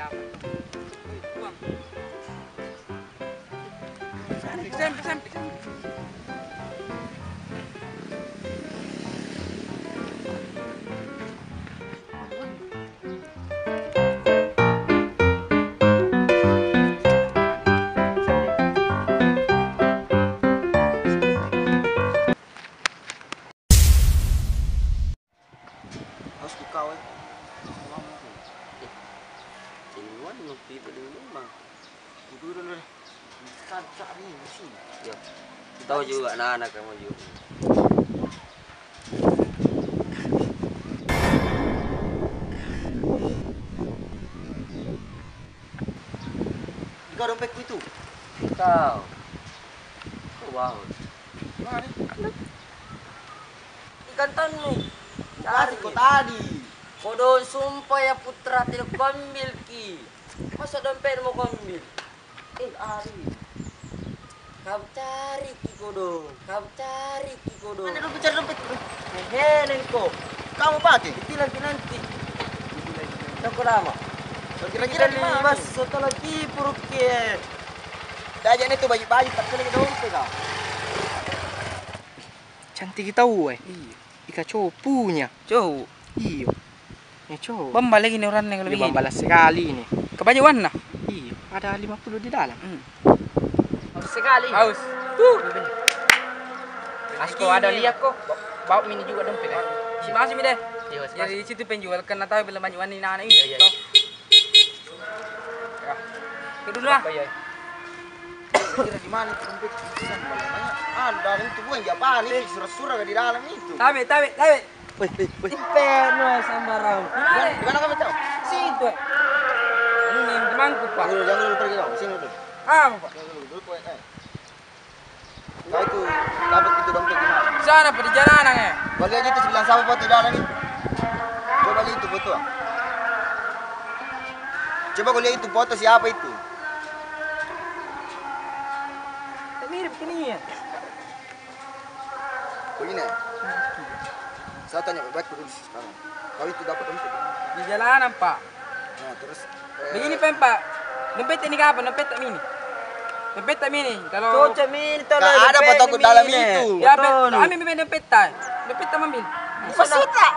dapat. Uang. Kesem. Harus kau Inuan nupi pada rumah. dulu dulu. Cak ini sih. Ya. Tahu juga anak-anak kamu juga. Kau dompetku itu. Kau. Wow. Gimana? Ikan tanu. Cari kau tadi. Kodon sumpah ya putra tidak kau ambil ki. Masa dompet mau kau ambil? Ari. Kau cari ki kodon. Mana dompet cari dompet? Hehehe kau. Kamu pakai? Itilan nanti. Kau lama. Kira-kira di mana? Mas setelah kipuruk ke. Dajan itu baju-baju tak kena dompet kau. Cantik tahu Iya. Ika cowok punya. Cowok. Iya. Ini cowok. Bamba lagi nih orang yang Iya, lebih bambalas sekali ini. Kebajuan nah. Iya, ada 50 di dalam. Sekali. Haus. Asko ada lihat kok. Bawa mini juga dompet. Si masih deh. Iya, Jadi di situ penjual kena tahu belum bajuan ini anak ini. Iya. Toh. Ya. Itu dulu lah. Iya. Kira di mana itu dompet? Dalam itu bukan apaan ini surat-surat di dalam itu. Tabe. Woi. Inferno sambarang. Di mana kamu tahu? Situ. Ini temanku pak. Jangan dulu pergi kau. Sini dulu. Apa pak? Jangan dulu kau. Kau itu dapat itu dompet di mana? Sana pada jalanan ya. Kau lihat itu sebelah sama foto di dalam itu. Coba lihat itu foto. Coba kau lihat itu foto siapa itu? Mirip ini ya. Kau ini. Saya tanya baik dulu sekarang. Kau itu dapat dompet Di jalanan pak. Nah terus. Begini pak. Dompet ini kapan? Dompet tak mini. Dompet tak mini. Kalau Cocok mini tuh. Nggak ada fotoku dalam itu. ya kami ambil dompet tak. Dompet tak ambil. Peserta.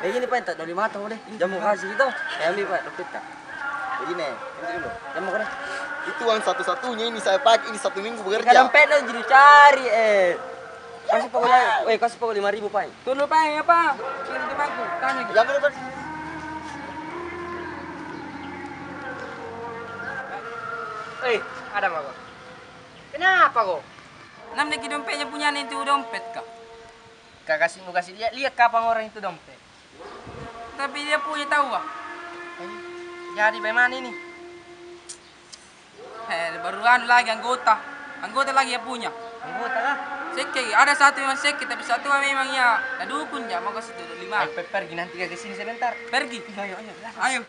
Begini pak, tak dari mata deh. Jamu kasih itu. Ambil pak dompet tak. Begini, nanti dulu. Jamu kan. Itu uang satu-satunya ini saya pakai ini 1 minggu bekerja. Kalau dompet lo jadi cari Kasih pokoknya, kasih pokok 5.000 pak. Tunggu pak ya pak. Kiri di bangku. Tanya. Jangan lupa. Ada apa kok? Kenapa kok? Nam lagi dompetnya punya itu dompet kak. Kak kasih lihat kapan orang itu dompet. Tapi dia punya tahu pak. Jadi bagaimana ini? Baru lagi anggota lagi ya punya. Anggota kah? Sekek, ada satu memang sekek, tapi satu memang ya. Nah dukun ya, mau kasih dulu 5. Pergi nanti ke sini sebentar. Pergi. Ayo. Ayo.